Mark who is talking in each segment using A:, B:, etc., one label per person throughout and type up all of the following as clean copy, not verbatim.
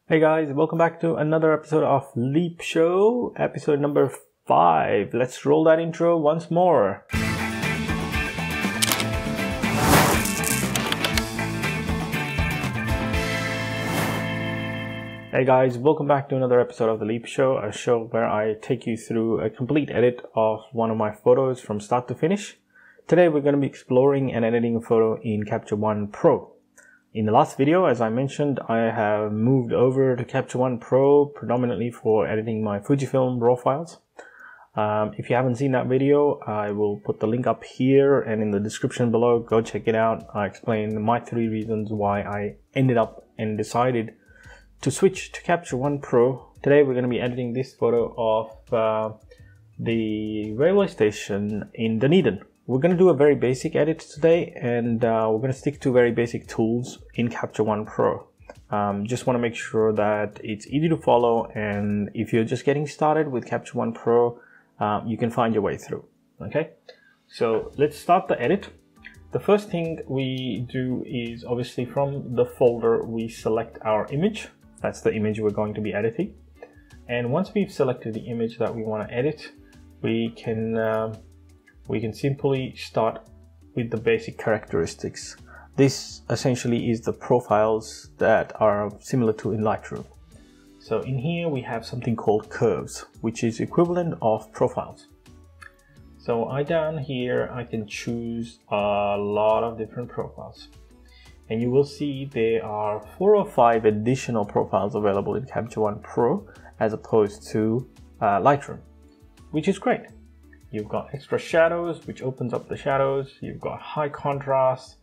A: Hey guys, welcome back to another episode of Leap Show, episode number 5. Let's roll that intro once more. Hey guys, welcome back to another episode of the Leap Show, a show where I take you through a complete edit of one of my photos from start to finish. Today we're going to be exploring and editing a photo in Capture One Pro. In the last video, as I mentioned, I have moved over to Capture One Pro predominantly for editing my Fujifilm RAW files. If you haven't seen that video, I will put the link up here and in the description below. Go check it out. I explain my 3 reasons why I ended up and decided to switch to Capture One Pro. Today we're going to be editing this photo of the railway station in Dunedin. We're going to do a very basic edit today, and we're going to stick to very basic tools in Capture One Pro. Just want to make sure that it's easy to follow, and if you're just getting started with Capture One Pro, you can find your way through. Okay, so let's start the edit. The first thing we do is obviously from the folder we select our image. That's the image we're going to be editing, and once we've selected the image that we want to edit, we can simply start with the basic characteristics. This essentially is the profiles that are similar to in Lightroom. So in here we have something called curves, which is equivalent of profiles. So down here I can choose a lot of different profiles, and you will see there are 4 or 5 additional profiles available in Capture One Pro as opposed to Lightroom, which is great. You've got extra shadows, which opens up the shadows. You've got high contrast.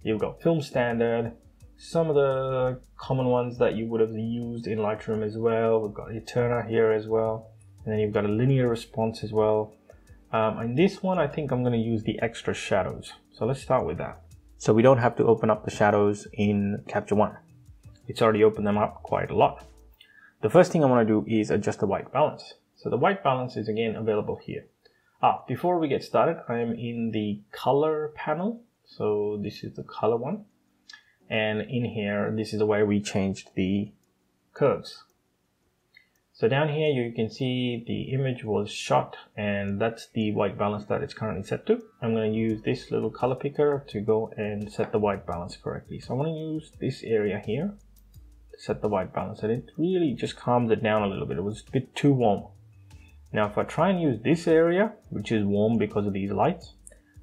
A: You've got film standard. Some of the common ones that you would have used in Lightroom as well. We've got Eterna here as well. And then you've got a linear response as well. And this one, I think I'm going to use the extra shadows. So let's start with that. So we don't have to open up the shadows in Capture One. It's already opened them up quite a lot. The first thing I want to do is adjust the white balance. So the white balance is again available here. Before we get started, I am in the color panel. So this is the color one. And in here, this is the way we changed the curves. So down here, you can see the image was shot, and that's the white balance that it's currently set to. I'm going to use this little color picker to go and set the white balance correctly. So I want to use this area here to set the white balance, and it really just calms it down a little bit. It was a bit too warm. Now if I try and use this area, which is warm because of these lights,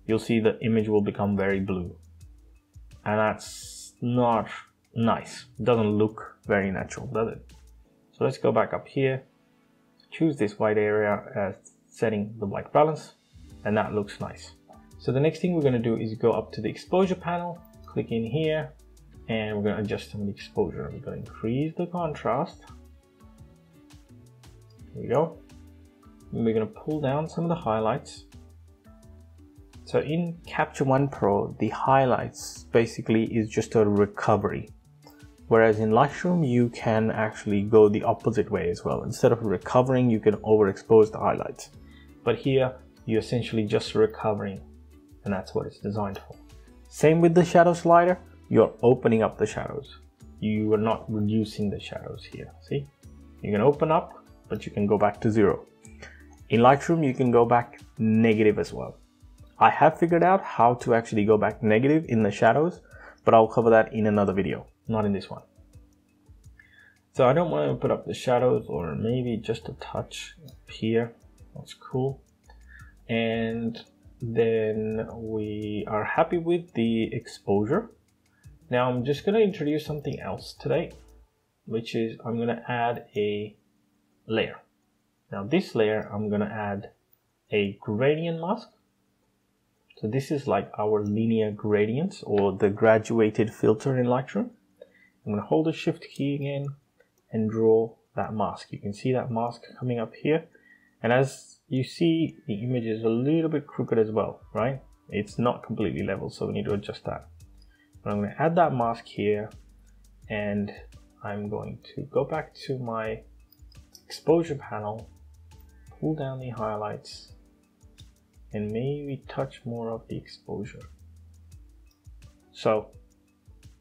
A: you'll see the image will become very blue. And that's not nice. It doesn't look very natural, does it? So let's go back up here, choose this white area as setting the white balance, and that looks nice. So the next thing we're going to do is go up to the exposure panel, click in here, and we're going to adjust some of the exposure. We're going to increase the contrast. There we go. And we're going to pull down some of the highlights. So in Capture One Pro, the highlights basically is just a recovery. Whereas in Lightroom, you can actually go the opposite way as well. Instead of recovering, you can overexpose the highlights. But here, you're essentially just recovering, and that's what it's designed for. Same with the shadow slider, you're opening up the shadows. You are not reducing the shadows here, see? You can open up, but you can go back to 0. In Lightroom, you can go back negative as well. I have figured out how to actually go back negative in the shadows, but I'll cover that in another video, not in this one. So I don't want to put up the shadows, or maybe just a touch here. That's cool. And then we are happy with the exposure. Now I'm just going to introduce something else today, which is I'm going to add a layer. Now this layer, I'm going to add a gradient mask. So this is like our linear gradients, or the graduated filter in Lightroom. I'm going to hold the shift key again and draw that mask. You can see that mask coming up here. And as you see, the image is a little bit crooked as well, right? It's not completely level, so we need to adjust that. But I'm going to add that mask here, and I'm going to go back to my exposure panel, pull down the highlights, and maybe touch more of the exposure. So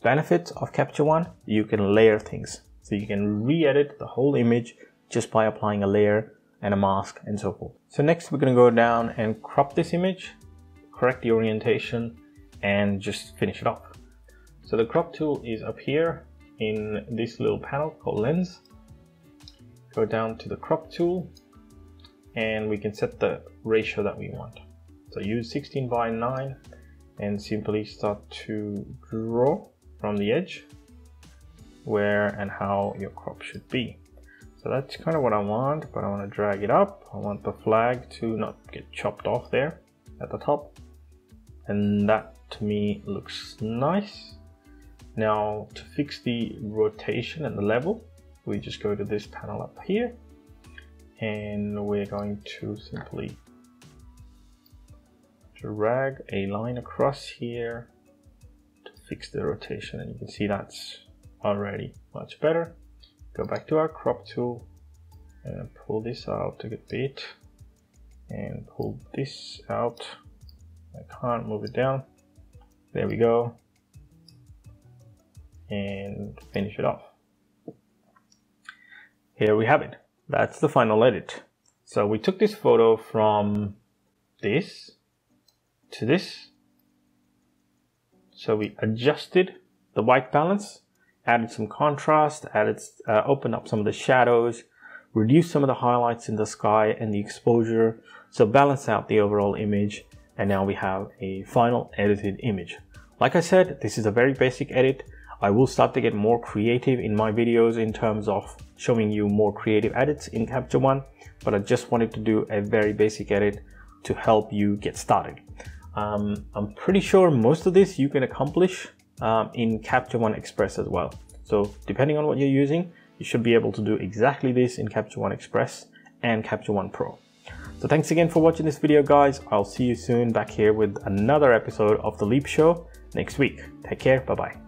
A: benefits of Capture One, you can layer things. So you can re-edit the whole image just by applying a layer and a mask and so forth. So next we're going to go down and crop this image, correct the orientation, and just finish it off. So the crop tool is up here in this little panel called lens. Go down to the crop tool and we can set the ratio that we want. So use 16:9 and simply start to draw from the edge where and how your crop should be. So that's kind of what I want, but I want to drag it up. I want the flag to not get chopped off there at the top. And that to me looks nice. Now to fix the rotation and the level, we just go to this panel up here and we're going to simply drag a line across here to fix the rotation, and you can see that's already much better. Go back to our crop tool and pull this out a good bit and pull this out. I can't move it down. There we go. And finish it off. Here we have it. That's the final edit. So we took this photo from this to this. So we adjusted the white balance, added some contrast, opened up some of the shadows, reduced some of the highlights in the sky and the exposure, so balance out the overall image, and now we have a final edited image. Like I said, this is a very basic edit. I will start to get more creative in my videos in terms of showing you more creative edits in Capture One, but I just wanted to do a very basic edit to help you get started. I'm pretty sure most of this you can accomplish in Capture One Express as well. So depending on what you're using, you should be able to do exactly this in Capture One Express and Capture One Pro. So thanks again for watching this video, guys. I'll see you soon back here with another episode of The Leap Show next week. Take care. Bye-bye.